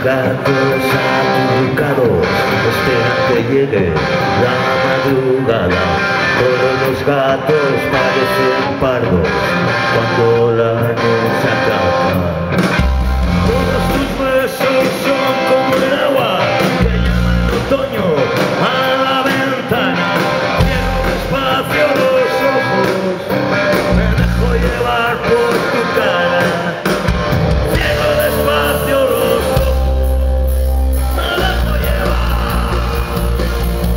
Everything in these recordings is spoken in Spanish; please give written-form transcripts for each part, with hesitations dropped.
gatos acurrucados esperan que llegue la madrugada. Todos los gatos parecen pardos cuando la noche acaba. Todos tus besos son como el agua que llama el otoño a la ventana. Cierro despacio los ojos, me dejo llevar por tu cara. Cierro despacio los ojos, me dejo llevar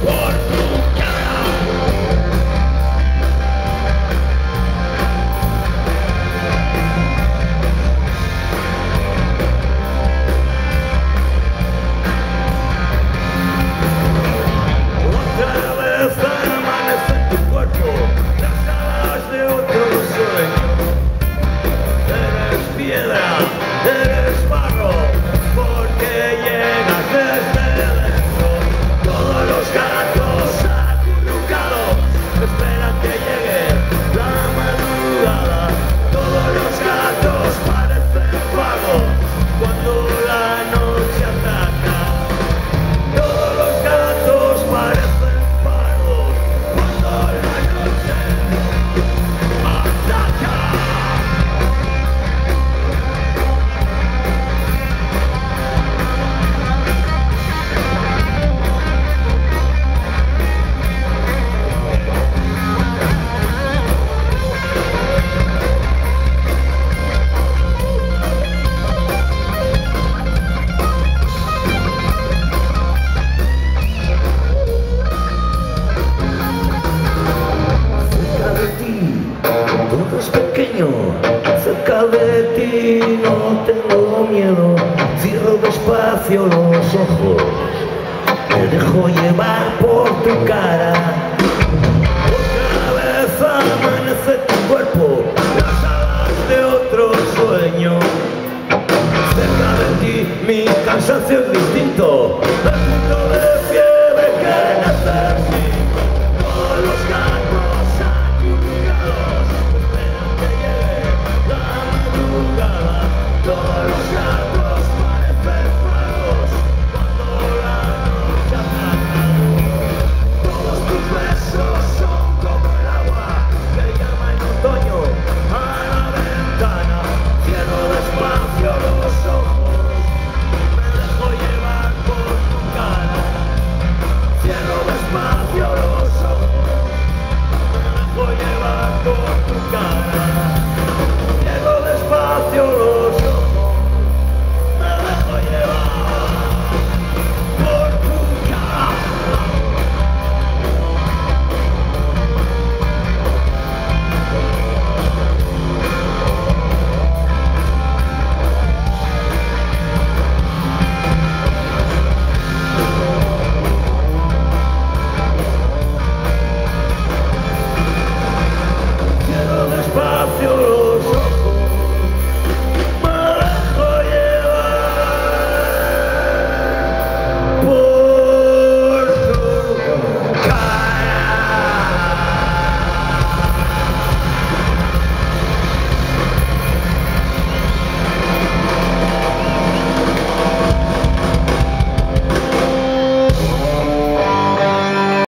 por tu cara. Amanece en tu cuerpo, las alas de otro sueño. Eres piedra, eres barro, porque llegas desde dentro. Todos los gatos acurrucados esperan que llegue la madrugada. Todos los gatos parecen vagos cuando la noche ataca. Todos los gatos parecen pequeño, cerca de ti no tengo miedo. Cierro despacio los ojos, me dejo llevar por tu cara. Otra vez amanece tu cuerpo, las alas de otro sueño. Cerca de ti mi cansancio es distinto.